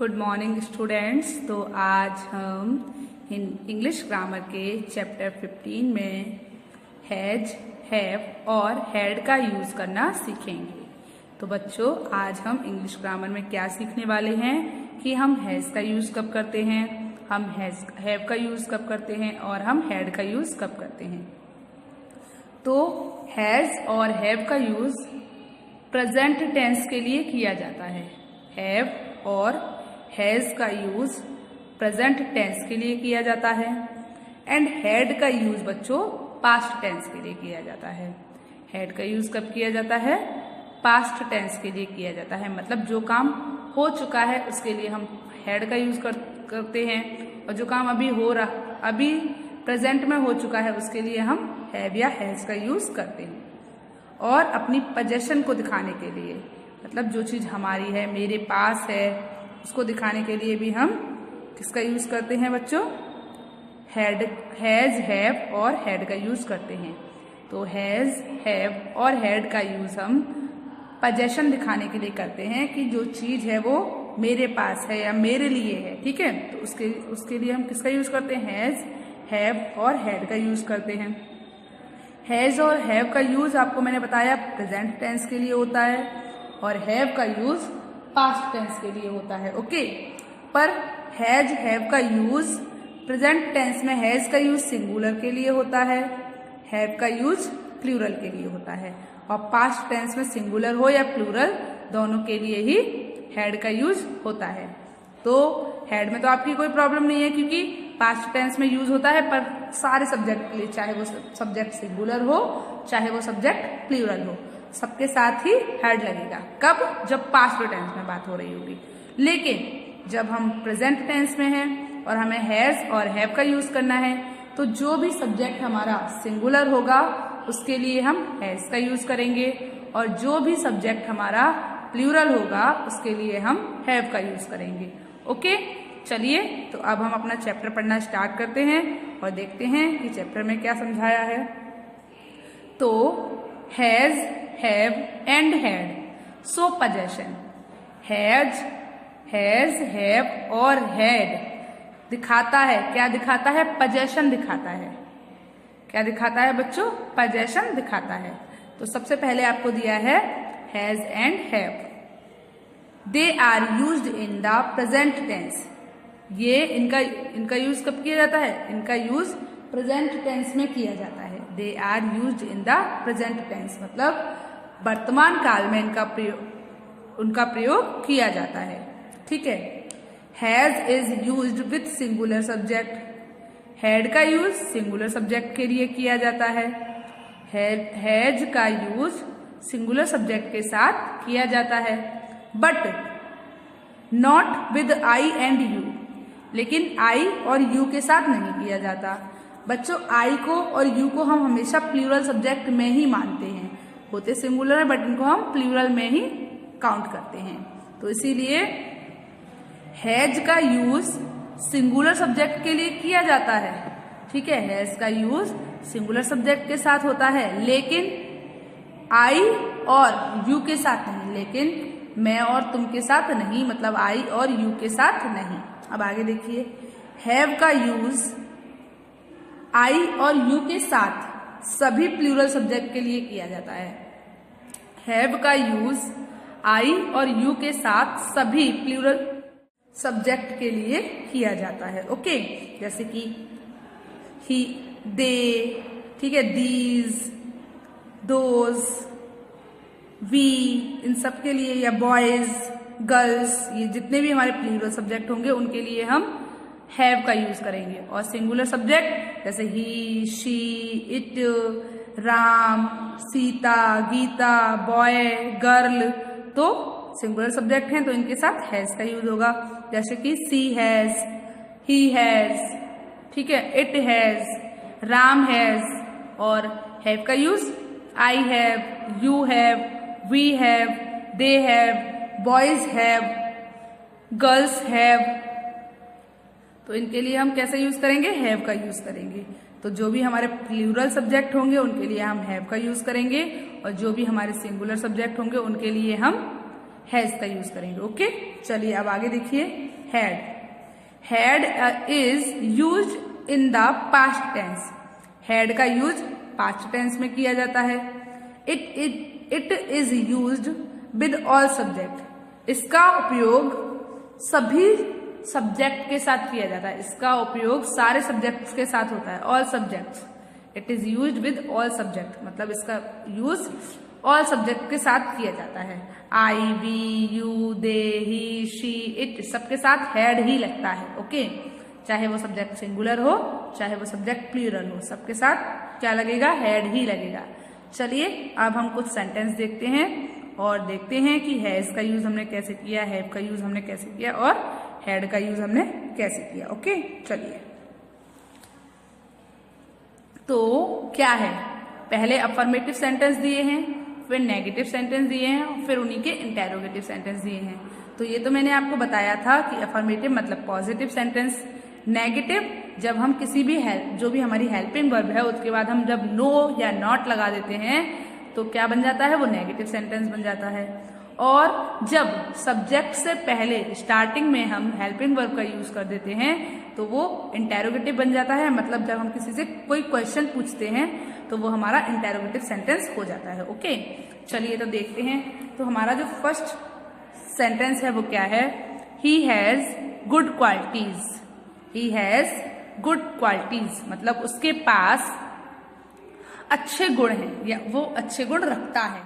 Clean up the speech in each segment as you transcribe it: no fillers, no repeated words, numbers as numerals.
Good morning students. तो आज हम इंग्लिश ग्रामर के चैप्टर 15 में हैज, हैव और हैड का यूज करना सीखेंगे। तो बच्चों, आज हम इंग्लिश ग्रामर में क्या सीखने वाले हैं कि हम हैज का यूज कब करते हैं, हम हैव का यूज कब करते हैं और हम हैड का यूज कब करते हैं। तो हैज और हैव का यूज प्रेजेंट टेंस के लिए किया जाता है। हैव और हैज का यूज प्रेजेंट टेंस के लिए किया जाता है एंड हैड का यूज बच्चों पास्ट टेंस के लिए किया जाता है। हैड का यूज कब किया जाता है? पास्ट टेंस के लिए किया जाता है, मतलब जो काम हो चुका है उसके लिए हम हैड का यूज करते हैं और जो काम अभी प्रेजेंट में हो चुका है उसके लिए हम हैव या हैज का यूज करते हैं। और अपनी पोजेशन को दिखाने के लिए, मतलब जो चीज हमारी है, मेरे पास है, उसको दिखाने के लिए भी हम किसका यूज करते हैं बच्चों? हैज, हैव और हैड का यूज करते हैं। तो हैज, हैव और हैड का यूज हम पोजेशन दिखाने के लिए करते हैं कि जो चीज है वो मेरे पास है या मेरे लिए है, ठीक है। तो उसके लिए हम किसका यूज करते हैं? हैज, हैव और हैड का यूज करते हैं। हैज और हैव का यूज आपको मैंने बताया प्रेजेंट टेंस के लिए होता है और हैव का यूज पास्ट टेंस के लिए होता है, ओके। पर हैज, हैव का यूज प्रेजेंट टेंस में हैज का यूज सिंगुलर के लिए होता है, हैव का यूज प्लूरल के लिए होता है। और पास्ट टेंस में सिंगुलर हो या प्लूरल दोनों के लिए ही हैड का यूज होता है। तो हैड में तो आपकी कोई प्रॉब्लम नहीं है क्योंकि पास्ट टेंस में यूज होता है, पर सारे सब्जेक्ट के लिए, चाहे वो सब्जेक्ट सिंगुलर हो चाहे वो सब्जेक्ट प्लूरल हो, सबके साथ ही हैड लगेगा। कब? जब पास्ट टेंस में बात हो रही होगी। लेकिन जब हम प्रेजेंट टेंस में हैं और हमें हैज और हैव का यूज करना है तो जो भी सब्जेक्ट हमारा सिंगुलर होगा उसके लिए हम हैज का यूज करेंगे और जो भी सब्जेक्ट हमारा प्लूरल होगा उसके लिए हम हैव का यूज करेंगे, ओके। चलिए, तो अब हम अपना चैप्टर पढ़ना स्टार्ट करते हैं और देखते हैं कि चैप्टर में क्या समझाया है। तो has, have and had. So possession has, have और हैड दिखाता है, क्या दिखाता है? पोजेशन दिखाता है। क्या दिखाता है बच्चों? पोजेशन दिखाता है। तो सबसे पहले आपको दिया है has and have. They are used in the present tense. ये इनका यूज कब किया जाता है? इनका यूज प्रेजेंट टेंस में किया जाता है। They are used in the present tense, मतलब वर्तमान काल में उनका प्रयोग किया जाता है, ठीक है। Has is used with singular subject. Had का यूज सिंगुलर सब्जेक्ट के लिए किया जाता है। हैज का यूज सिंगुलर सब्जेक्ट के साथ किया जाता है, but not with I and you. लेकिन आई और यू के साथ नहीं किया जाता। बच्चों, आई को और यू को हम हमेशा प्लूरल सब्जेक्ट में ही मानते हैं, होते सिंगुलर है बट इनको हम प्लूरल में ही काउंट करते हैं। तो इसीलिए हैज का यूज सिंगुलर सब्जेक्ट के लिए किया जाता है, ठीक है। हैज का यूज सिंगुलर सब्जेक्ट के साथ होता है, लेकिन आई और यू के साथ नहीं, लेकिन मैं और तुम के साथ नहीं, मतलब आई और यू के साथ नहीं। अब आगे देखिए, हैव का यूज आई और यू के साथ सभी प्लूरल सब्जेक्ट के लिए किया जाता है। हैव का यूज आई और यू के साथ सभी प्लूरल सब्जेक्ट के लिए किया जाता है, ओके। जैसे कि ही, दे, ठीक है, दीज, दोज, वी, इन सब के लिए, या बॉयज, गर्ल्स, ये जितने भी हमारे प्लूरल सब्जेक्ट होंगे उनके लिए हम हैव का यूज करेंगे। और सिंगुलर सब्जेक्ट जैसे he, she, it, Ram, Sita, Gita, boy, girl, तो सिंगुलर सब्जेक्ट हैं तो इनके साथ हैज का यूज होगा। जैसे कि सी हैज, ही हैज, ठीक है, इट हैज, राम हैज। और हैव का use I have, you have, we have, they have, boys have, girls have. तो इनके लिए हम कैसे यूज करेंगे? हैव का यूज करेंगे। तो जो भी हमारे प्लूरल सब्जेक्ट होंगे उनके लिए हम हैव का यूज करेंगे और जो भी हमारे सिंगुलर सब्जेक्ट होंगे उनके लिए हम हैज का यूज करेंगे। ओके, चलिए अब आगे देखिए। Had, had is used in the past tense. Had का यूज पास्ट टेंस में किया जाता है। It is used with all subject. इसका उपयोग सभी सब्जेक्ट के साथ किया जाता है। इसका उपयोग सारे सब्जेक्ट्स के साथ होता है, all subjects. It is used with all subject, मतलब इसका यूज ऑल सब्जेक्ट के साथ किया जाता है। I, we, you, they, he, she, it सबके साथ हैड ही लगता है। ओके, चाहे वो सब्जेक्ट सिंगुलर हो चाहे वो सब्जेक्ट प्लूरल हो, सबके साथ क्या लगेगा, हैड ही लगेगा। चलिए अब हम कुछ सेंटेंस देखते हैं और देखते हैं कि हैज का यूज हमने कैसे किया, हैव का यूज हमने कैसे किया और हैड का यूज हमने कैसे किया। ओके, चलिए तो क्या है, पहले अफर्मेटिव सेंटेंस दिए हैं, फिर नेगेटिव सेंटेंस दिए हैं और फिर उन्हीं के इंटेरोगेटिव सेंटेंस दिए हैं। तो ये तो मैंने आपको बताया था कि अफर्मेटिव मतलब पॉजिटिव सेंटेंस, नेगेटिव जब हम किसी भी जो भी हमारी हेल्पिंग वर्ब है उसके बाद हम जब नो या नॉट लगा देते हैं तो क्या बन जाता है, वो नेगेटिव सेंटेंस बन जाता है। और जब सब्जेक्ट से पहले स्टार्टिंग में हम हेल्पिंग वर्ब का यूज कर देते हैं तो वो इंटेरोगेटिव बन जाता है। मतलब जब हम किसी से कोई क्वेश्चन पूछते हैं तो वो हमारा इंटेरोगेटिव सेंटेंस हो जाता है। ओके, चलिए तो देखते हैं। तो हमारा जो फर्स्ट सेंटेंस है वो क्या है, he has good qualities. He has good qualities मतलब उसके पास अच्छे गुण हैं या वो अच्छे गुण रखता है।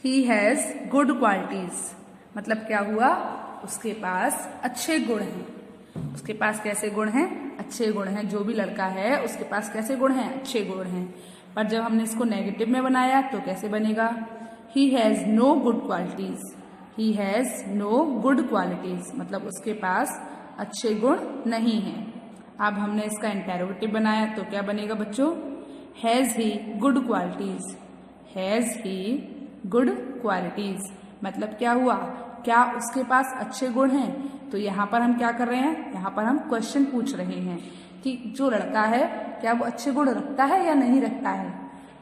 ही हैज गुड क्वालिटीज मतलब क्या हुआ, उसके पास अच्छे गुण हैं। उसके पास कैसे गुण हैं, अच्छे गुण हैं। जो भी लड़का है उसके पास कैसे गुण हैं, अच्छे गुण हैं। पर जब हमने इसको नेगेटिव में बनाया तो कैसे बनेगा, he has no good qualities. He has no good qualities मतलब उसके पास अच्छे गुण नहीं हैं। अब हमने इसका इंटेरोगेटिव बनाया तो क्या बनेगा बच्चों, has he good qualities. Has he good qualities मतलब क्या हुआ, क्या उसके पास अच्छे गुण हैं। तो यहाँ पर हम क्या कर रहे हैं, यहाँ पर हम क्वेश्चन पूछ रहे हैं कि जो लड़का है क्या वो अच्छे गुण रखता है या नहीं रखता है।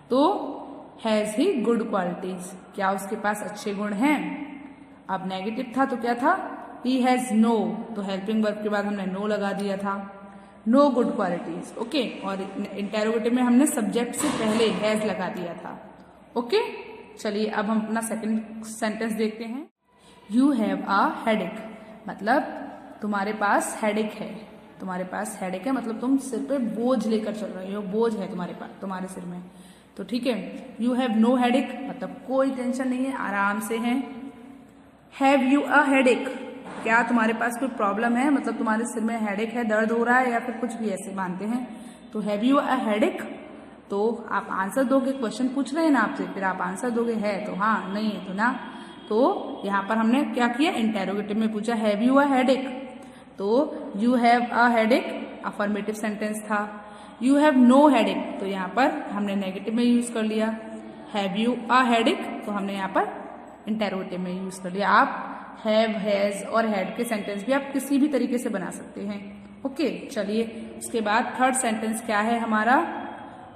तो हैज ही गुड क्वालिटीज, क्या उसके पास अच्छे गुण हैं। अब नेगेटिव था तो क्या था, ही हैज नो, तो हेल्पिंग वर्ब के बाद हमने नो लगा दिया था, नो गुड क्वालिटीज। ओके, और इंटेरोगेटिव में हमने सब्जेक्ट से पहले हैज लगा दिया था। ओके, चलिए अब हम अपना सेकंड सेंटेंस देखते हैं। यू हैव अ हेडेक मतलब तुम्हारे पास हेडेक है। तुम्हारे पास हेडेक है मतलब तुम सिर पे बोझ लेकर चल रहे हो, बोझ है तुम्हारे पास, तुम्हारे सिर में। तो ठीक है, यू हैव नो हेडेक मतलब कोई टेंशन नहीं है, आराम से है। हैव यू अ हेडेक, क्या तुम्हारे पास कोई प्रॉब्लम है, मतलब तुम्हारे सिर में हेडेक है, दर्द हो रहा है या फिर कुछ भी ऐसे मानते हैं। तो हैव यू अ हेडेक, तो आप आंसर दोगे, क्वेश्चन पूछ रहे हैं ना आपसे, फिर आप आंसर दोगे है तो हाँ, नहीं है तो ना। तो यहाँ पर हमने क्या किया, इंटेरोगेटिव में पूछा हैव यू अ हेडेक, तो you have a headache affirmative sentence था। यू हैव नो हेडेक तो यहाँ पर हमने नेगेटिव में यूज कर लिया। हैव यू अ हेडेक तो हमने यहाँ पर इंटेरोगेटिव में यूज कर लिया। आप हैव, हैज और हैड के सेंटेंस भी आप किसी भी तरीके से बना सकते हैं। ओके, चलिए उसके बाद थर्ड सेंटेंस क्या है हमारा,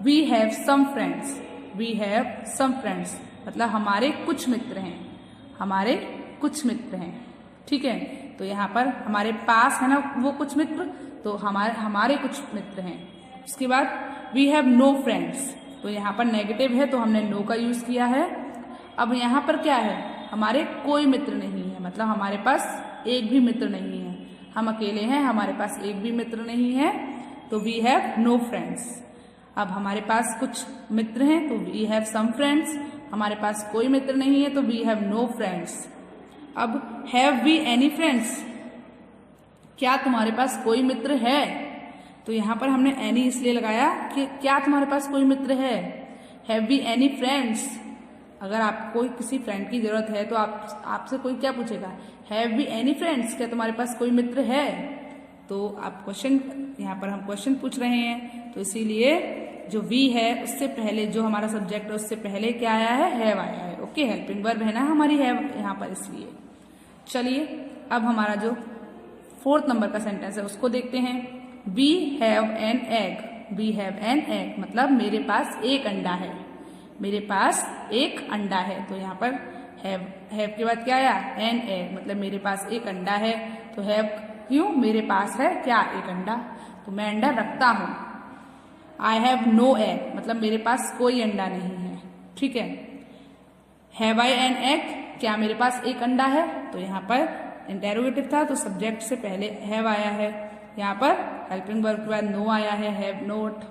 we have some friends. We have some friends मतलब हमारे कुछ मित्र हैं, हमारे कुछ मित्र हैं। ठीक है, तो यहाँ पर हमारे पास है ना वो कुछ मित्र, तो हमारे कुछ मित्र हैं। उसके बाद वी हैव नो फ्रेंड्स, तो यहाँ पर नेगेटिव है तो हमने नो का यूज किया है। अब यहाँ पर क्या है, हमारे कोई मित्र नहीं है मतलब हमारे पास एक भी मित्र नहीं है, हम अकेले हैं, हमारे पास एक भी मित्र नहीं है, तो वी हैव नो फ्रेंड्स। अब हमारे पास कुछ मित्र हैं तो वी हैव सम फ्रेंड्स, हमारे पास कोई मित्र नहीं है तो वी हैव नो फ्रेंड्स। अब हैव वी एनी फ्रेंड्स, क्या तुम्हारे पास कोई मित्र है, तो यहाँ पर हमने एनी इसलिए लगाया कि क्या तुम्हारे पास कोई मित्र है। हैव वी एनी फ्रेंड्स, अगर आपको किसी फ्रेंड की जरूरत है तो आपसे कोई क्या पूछेगा, हैव वी एनी फ्रेंड्स, क्या तुम्हारे पास कोई मित्र है। तो आप क्वेश्चन, यहाँ पर हम क्वेश्चन पूछ रहे हैं तो इसीलिए जो वी है उससे पहले जो हमारा सब्जेक्ट है उससे पहले क्या आया है, हैव आया है। ओके, हेल्पिंग वर्ब है ना हमारी हैव यहाँ पर, इसलिए। चलिए अब हमारा जो फोर्थ नंबर का सेंटेंस है उसको देखते हैं। We have an egg. We have an egg मतलब मेरे पास एक अंडा है, मेरे पास एक अंडा है। तो यहाँ पर हैव के बाद क्या आया, एन एग, मतलब मेरे पास एक अंडा है। तो हैव क्यों, मेरे पास है क्या, एक अंडा, तो मैं अंडा रखता हूं। आई हैव नो एग, मतलब मेरे पास कोई अंडा नहीं है। ठीक है, हैव आई एन एग, क्या मेरे पास एक अंडा है, तो यहाँ पर इंटेरोगेटिव था तो सब्जेक्ट से पहले हैव आया है, यहाँ पर हेल्पिंग वर्ब के बाद नो आया है, हैव नोट,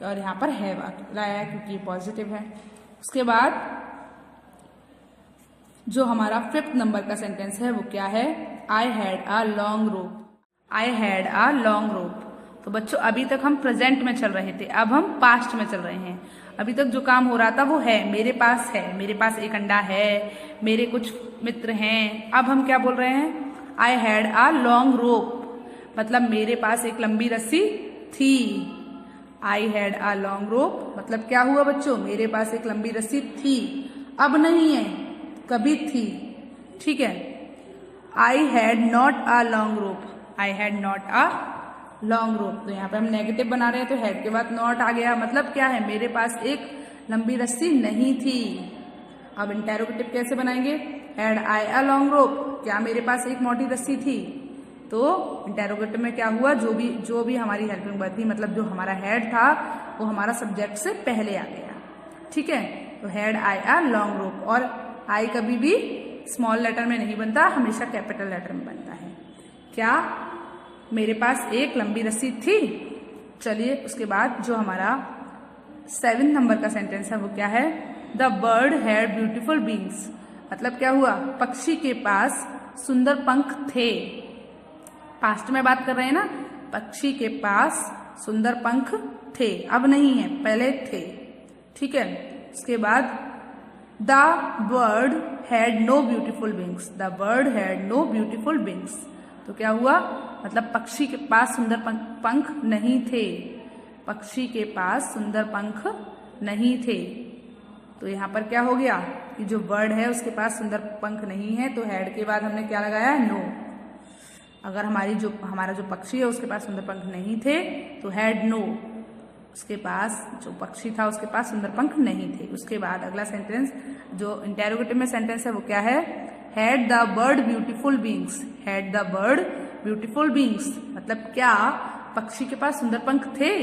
और यहाँ पर हैव आया है क्योंकि पॉजिटिव है। उसके बाद जो हमारा 5th नंबर का सेंटेंस है वो क्या है, I had a long rope, I had a long rope. तो बच्चों अभी तक हम प्रेजेंट में चल रहे थे, अब हम पास्ट में चल रहे हैं। अभी तक जो काम हो रहा था वो है, मेरे पास है, मेरे पास एक अंडा है, मेरे कुछ मित्र हैं। अब हम क्या बोल रहे हैं, I had a long rope, मतलब मेरे पास एक लंबी रस्सी थी। I had a long rope मतलब क्या हुआ बच्चों, मेरे पास एक लंबी रस्सी थी, अब नहीं है, कभी थी। ठीक है, I had not a long rope, I had not a long rope, तो यहाँ पे हम नेगेटिव बना रहे हैं तो हैड के बाद नॉट आ गया, मतलब क्या है, मेरे पास एक लंबी रस्सी नहीं थी। अब इंटेरोगेटिव कैसे बनाएंगे, had I a long rope, क्या मेरे पास एक मोटी रस्सी थी, तो इंटेरोगेटिव में क्या हुआ, जो भी हमारी हेल्पिंग वर्ब थी, मतलब जो हमारा हैड था वो हमारा सब्जेक्ट से पहले आ गया। ठीक है, तो had I a long rope, और आई कभी भी स्मॉल लेटर में नहीं बनता, हमेशा कैपिटल लेटर में बनता है। क्या मेरे पास एक लंबी रस्सी थी। चलिए उसके बाद जो हमारा 7th नंबर का सेंटेंस है वो क्या है, the bird had beautiful wings, मतलब क्या हुआ, पक्षी के पास सुंदर पंख थे। पास्ट में बात कर रहे हैं ना, पक्षी के पास सुंदर पंख थे, अब नहीं है, पहले थे। ठीक है, उसके बाद the bird had no beautiful wings, the bird had no beautiful wings, तो क्या हुआ, मतलब पक्षी के पास सुंदर पंख नहीं थे, पक्षी के पास सुंदर पंख नहीं थे। तो यहाँ पर क्या हो गया कि जो बर्ड है उसके पास सुंदर पंख नहीं है, तो हैड के बाद हमने क्या लगाया, नो। अगर हमारा जो पक्षी है उसके पास सुंदर पंख नहीं थे तो हैड नो, उसके पास जो पक्षी था उसके पास सुंदर पंख नहीं थे। उसके बाद अगला सेंटेंस जो इंटेरोगेटिव में सेंटेंस है वो क्या है, had the bird beautiful wings, had the bird beautiful wings, मतलब क्या पक्षी के पास सुंदर पंख थे,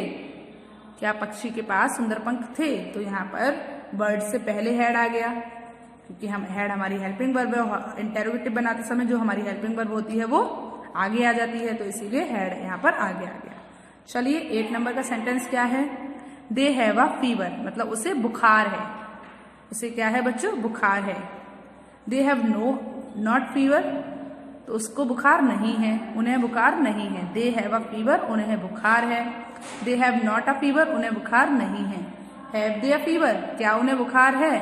क्या पक्षी के पास सुंदर पंख थे, तो यहाँ पर बर्ड से पहले हैड आ गया क्योंकि हम हैड हमारी हेल्पिंग वर्ब है, इंटेरोगेटिव बनाते समय जो हमारी हेल्पिंग वर्ब होती है वो आगे आ जाती है, तो इसीलिए हैड यहाँ पर आगे आ गया। चलिए 8 नंबर का सेंटेंस क्या है, दे हैव अ फीवर, मतलब उसे बुखार है, उसे क्या है बच्चों, बुखार है। दे हैव नॉट फीवर, तो उसको बुखार नहीं है, उन्हें बुखार नहीं है। दे हैव अ फीवर, उन्हें बुखार है। They have not a fever, उन्हें बुखार नहीं है। हैव दे अ फीवर, क्या उन्हें बुखार है,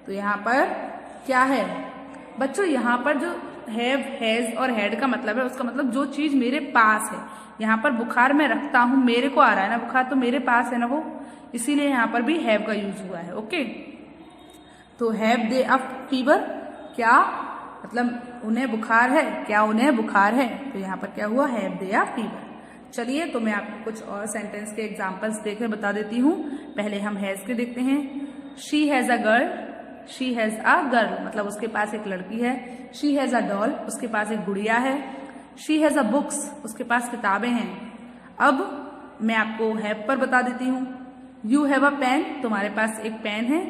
तो यहाँ पर क्या है बच्चों, यहाँ पर जो हैव, हैज और हैड का मतलब है, उसका मतलब जो चीज मेरे पास है। यहाँ पर बुखार मैं रखता हूं, मेरे को आ रहा है ना बुखार, तो मेरे पास है ना वो, इसीलिए यहाँ पर भी हैव का यूज हुआ है। ओके, तो हैव दे अ फीवर, क्या मतलब उन्हें बुखार है, क्या उन्हें बुखार है, तो यहाँ पर क्या हुआ, हैव दे अ फीवर। चलिए तो मैं आपको कुछ और सेंटेंस के एग्जाम्पल्स देकर बता देती हूँ। पहले हम हैज के देखते हैं। She has a girl, she has a girl, मतलब उसके पास एक लड़की है। शी हैज अ डॉल, उसके पास एक गुड़िया है। शी हैज अ बुक्स, उसके पास किताबें हैं। अब मैं आपको हैव पर बता देती हूँ। यू हैव अ पेन, तुम्हारे पास एक पेन है।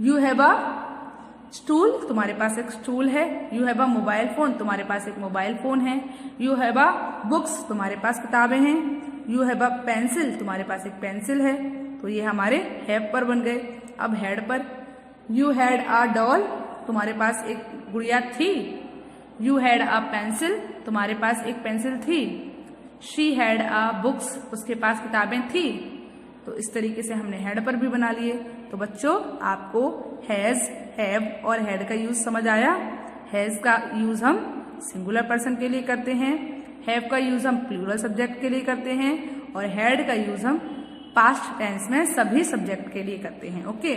यू हैव अ स्टूल, तुम्हारे पास एक स्टूल है। You have a mobile phone, तुम्हारे पास एक मोबाइल फोन है। यू हैव अ बुक्स, तुम्हारे पास किताबें हैं। यू हैव अ पेंसिल, तुम्हारे पास एक पेंसिल है। तो ये हमारे हैव पर बन गए। अब हैड पर, यू हैड अ डॉल, तुम्हारे पास एक गुड़िया थी। यू हैड अ पेंसिल, तुम्हारे पास एक पेंसिल थी। शी हैड अ बुक्स, उसके पास किताबें थी। तो इस तरीके से हमने हैड पर भी बना लिए। तो बच्चों आपको हैज, हैव और हैड का यूज समझ आया। हैज का यूज हम सिंगुलर पर्सन के लिए करते हैं, हैव का यूज हम प्लूरल सब्जेक्ट के लिए करते हैं, और हैड का यूज हम पास्ट टेंस में सभी सब्जेक्ट के लिए करते हैं। ओके,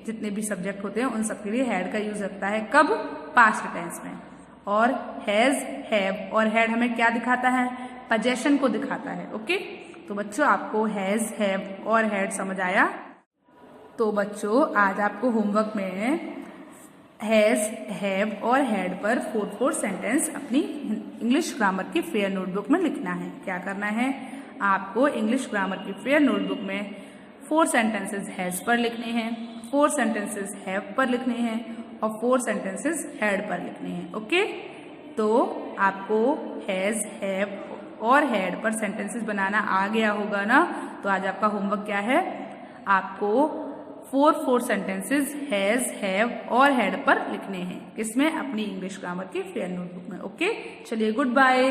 जितने भी सब्जेक्ट होते हैं उन सब के लिए हैड का यूज लगता है। कब? पास्ट टेंस में। और हैज, हैव और हैड हमें क्या दिखाता है? पोजेशन को दिखाता है। ओके, तो बच्चों आपको हैज, हैव और हैड समझ आया। तो बच्चों आज आपको होमवर्क में हैज, हैव और हैड पर 4 सेंटेंस अपनी इंग्लिश ग्रामर की फेयर नोटबुक में लिखना है। क्या करना है, आपको इंग्लिश ग्रामर की फेयर नोटबुक में 4 सेंटेंसेस हैज पर लिखने हैं, 4 सेंटेंसेस हैव पर लिखने हैं और 4 सेंटेंसेस हैड पर लिखने हैं। ओके, तो आपको हैज, हैव और हैड पर सेंटेंसेस बनाना आ गया होगा ना। तो आज आपका होमवर्क क्या है, आपको 4 सेंटेंसेस हैज, हैव और हैड पर लिखने हैं। किसमें, अपनी इंग्लिश ग्रामर की फेयर नोटबुक में। ओके, चलिए गुड बाय।